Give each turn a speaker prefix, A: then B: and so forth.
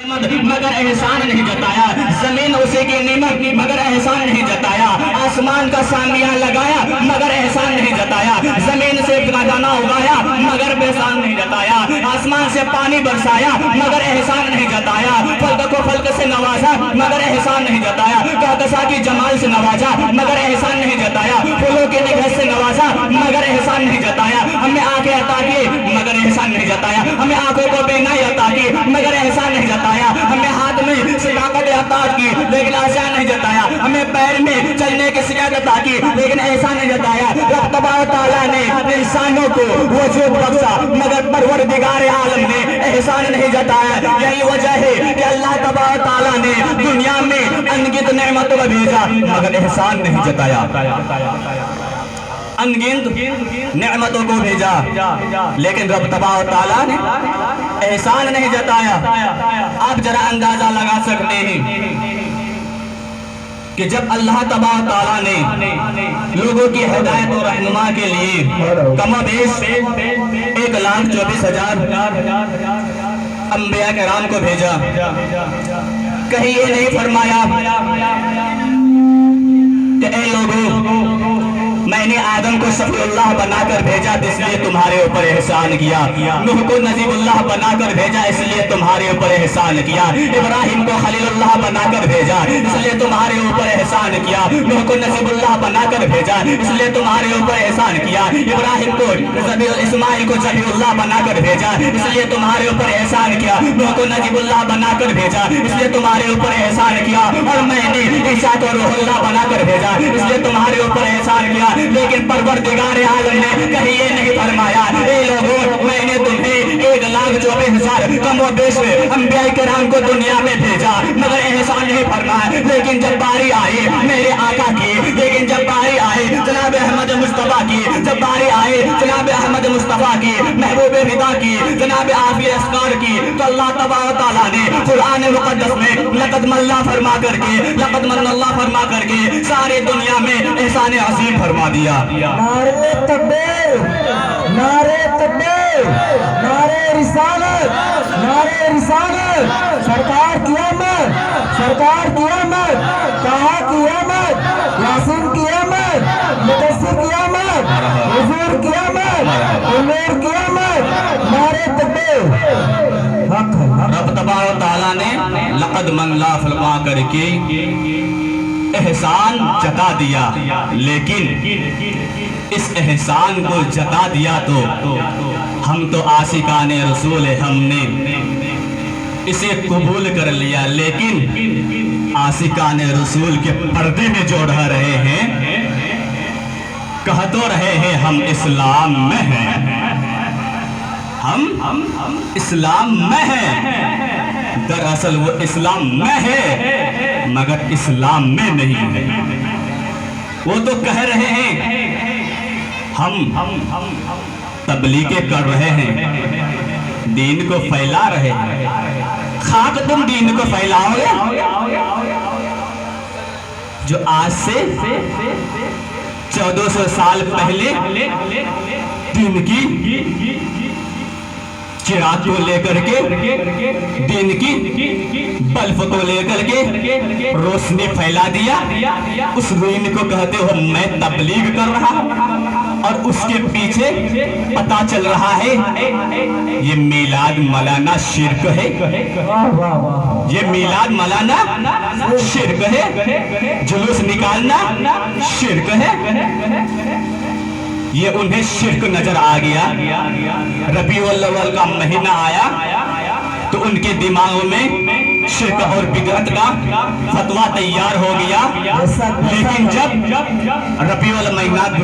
A: مگر احسان نہیں جتایا، زمین اسی کی نعمت مگر احسان نہیں جتایا، آسمان کا سامیہ لگایا مگر احسان نہیں جتایا، زمین سے دانا اگایا مگر احسان نہیں جتایا، آسمان سے پانی برسایا مگر احسان نہیں جتایا، فلک کو فلک سے نوازا مگر احسان نہیں جتایا، کہکشاں کی جمال سے نوازا مگر احسان نہیں جتایا، پھولوں کے نگہت سے نوازا مگر احسان نہیں جتایا، ہمیں آنکھیں عطا کی مگر احسان نہیں جتایا، ہمیں آنکھوں کو بینائی عطا کی مگر احسان نہیں جتایا، ہمیں ہاتھ میں صداقت عطا کی لیکن احسان نہیں جتایا، ہمیں پیر میں چلنے کی صحت عطا کی لیکن احسان نہیں جتایا، رب تبارک تعالیٰ نے انسانوں کو وجود بخشا مگر پروردگار عالم نے احسان نہیں جتایا، یہی وجہ ہے کہ اللہ تبارک تعالیٰ نے دنیا میں انگنت نعمتوں کو بھیجا مگر احسان نہیں جتایا، انگنت نعمتوں کو بھیجا لیکن رب تبارک تعالیٰ نے احسان نہیں جتایا۔ آپ ذرا اندازہ لگا سکتے ہیں کہ جب اللہ تبارک تعالیٰ نے لوگوں کی ہدایت و رہنما کے لیے کم و بیش 1,24,000 انبیاء کرام کو بھیجا، کہیں یہ نہیں فرمایا کہ اے لوگوں میں نے آدم کو شفیع اللہ بنا کر بھیجا اس لیے تمہارے اوپر احسان کیا، نوح کو نجیب اللہ بنا کر بھیجا اس لیے تمہارے اوپر احسان کیا، ابراہیم کو خلیل اللہ بنا کر بھیجا اس لیے تمہارے اوپر احسان کیا، نوح کو نجیب اللہ بنا کر بھیجا اس لیے تمہارے اوپر احسان کیا، ابراہیم کو اسماعیل کو ذبیح اللہ بنا کر بھیجا اس لیے تمہارے اوپر احسان کیا، نوح کو نجیب اللہ بنا کر بھیجا اس لیے تمہارے اوپر احسان کیا، اور میں نے عیسیٰ کو روح اللہ بنا کر بھیجا اس لیے تمہارے اوپر احسان کیا، لیکن پروردگار عالم نے کہیں یہ نہیں فرمایا اے لوگوں میں نے تمہیں 1,24,000 کم و بیش انبیاء کرام کو دنیا میں بھیجا مگر احسان نہیں فرمایا، لیکن جب باری آئی میرے آقا کی، لیکن جب باری آئی جناب احمد مصطفیٰ کی، جب باری آئی جناب احمد مصطفیٰ کی، محبوب ہدا کی، جناب عافی اسکار کی، تو اللہ تبارک تعالیٰ نے قرآن مقدس میں لقد من اللہ فرما کر کے، لقد من اللہ فرما کر کے ساری دنیا میں احسان عظیم فرما دیا۔
B: نعرے تکبیر، نعرے تکبیر، نعرے رسالت، نعرے رسالت، سرکار کی آمد، سرکار کی آمد، طٰہٰ کی آمد، یاسین کی آمد، مدثر کی آمد، حضور کی آمد، امیر کی آمد، نعرے تکبیر۔
A: رب تبارک تعالیٰ نے لقد من اللہ فرما کر کے احسان جتا دیا، لیکن اس احسان کو جتا دیا تو ہم تو عاشقان رسول ہم نے اسے قبول کر لیا، لیکن عاشقان رسول کے پردے میں جو رہ رہے ہیں کہہ تو رہے ہیں ہم اسلام میں ہیں، ہم اسلام میں ہیں، دراصل وہ اسلام میں ہے مگر اسلام میں نہیں ہے، وہ تو کہہ رہے ہیں ہم تبلیغیں کر رہے ہیں، دین کو پھیلا رہے ہیں، خاک تم دین کو پھیلاؤ گے جو آج سے 1400 سال پہلے دین کی چراغ کو لے کر کے، دین کی بلف کو لے کر کے روشنی پھیلا دیا، اس دین کو کہتے ہو میں تبلیغ کر رہا ہوں، اور اس کے پیچھے پتا چل رہا ہے یہ میلاد مولانا شرک ہے، یہ میلاد مولانا شرک ہے، جلوس نکالنا شرک ہے، یہ انہیں شرک نظر آ گیا۔ ربیع الاول کا مہینہ آیا تو ان کے دماغوں میں شرک اور بدعت کا فتویٰ تیار ہو گیا، لیکن جب ربیع الاول مہینہ